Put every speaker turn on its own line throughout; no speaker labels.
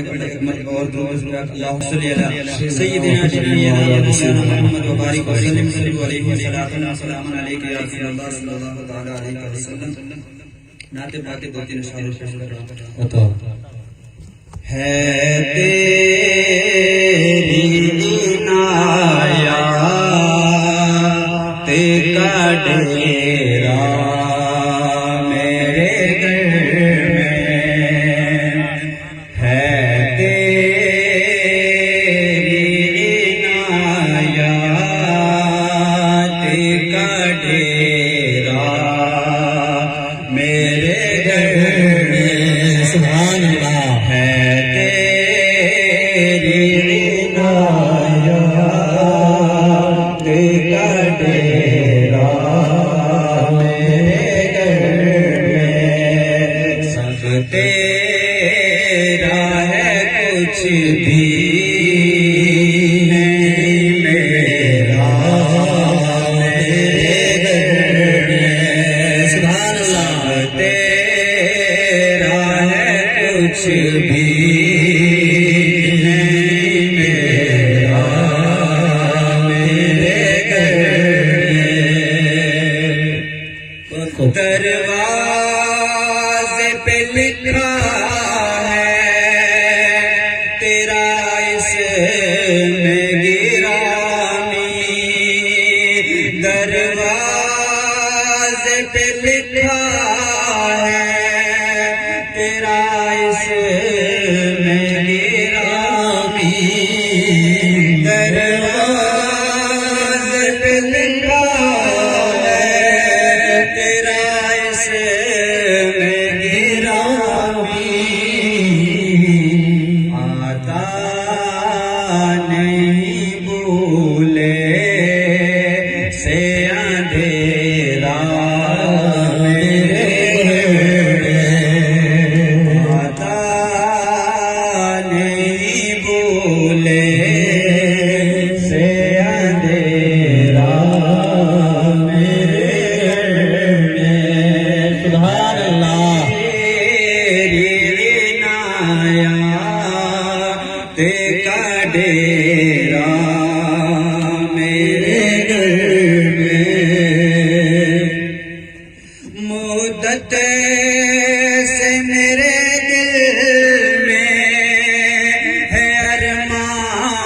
और अल्लाहु सल्ली अला सय्यिदिना शफीना मुहम्मद व बारिक वसल्लम अलैहि वसल्लम सलाम अलैका या रसूलल्लाह सल्लल्लाहु तआला अलैहि वसल्लम। नाते बातें दो तीन अशआर बता है तेरी इनायत का डेरा मेरे घर में है तेरी इनायत का डेरा मेरे घर में। सुभान अल्लाह। है तेरी इनायत का डेरा मेरे घर में। सब तेरा है कुछ भी नहीं मेरा मेरे घर में। सुभान अल्लाह। तेरा है कुछ भी नहीं मेरा मेरे घर में। दरवाजे पे लिखा है तेरा इसमें गिरामी। दरवाजे पे लिखा है तेरा इसमें गिरामी। दरवाजे पे लिखा है तेरा इसमें गिरामी। आता नहीं भूले से अंधेरा मेरे घर में। आता नहीं भूले से अंधेरा मेरे घर में। सुभान अल्लाह। तेरी इनायत का डेरा मेरे घर में। मुद्दत से मेरे दिल में है अरमान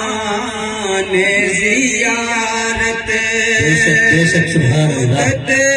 ज़ियारत। बेशक सुभान अल्लाह।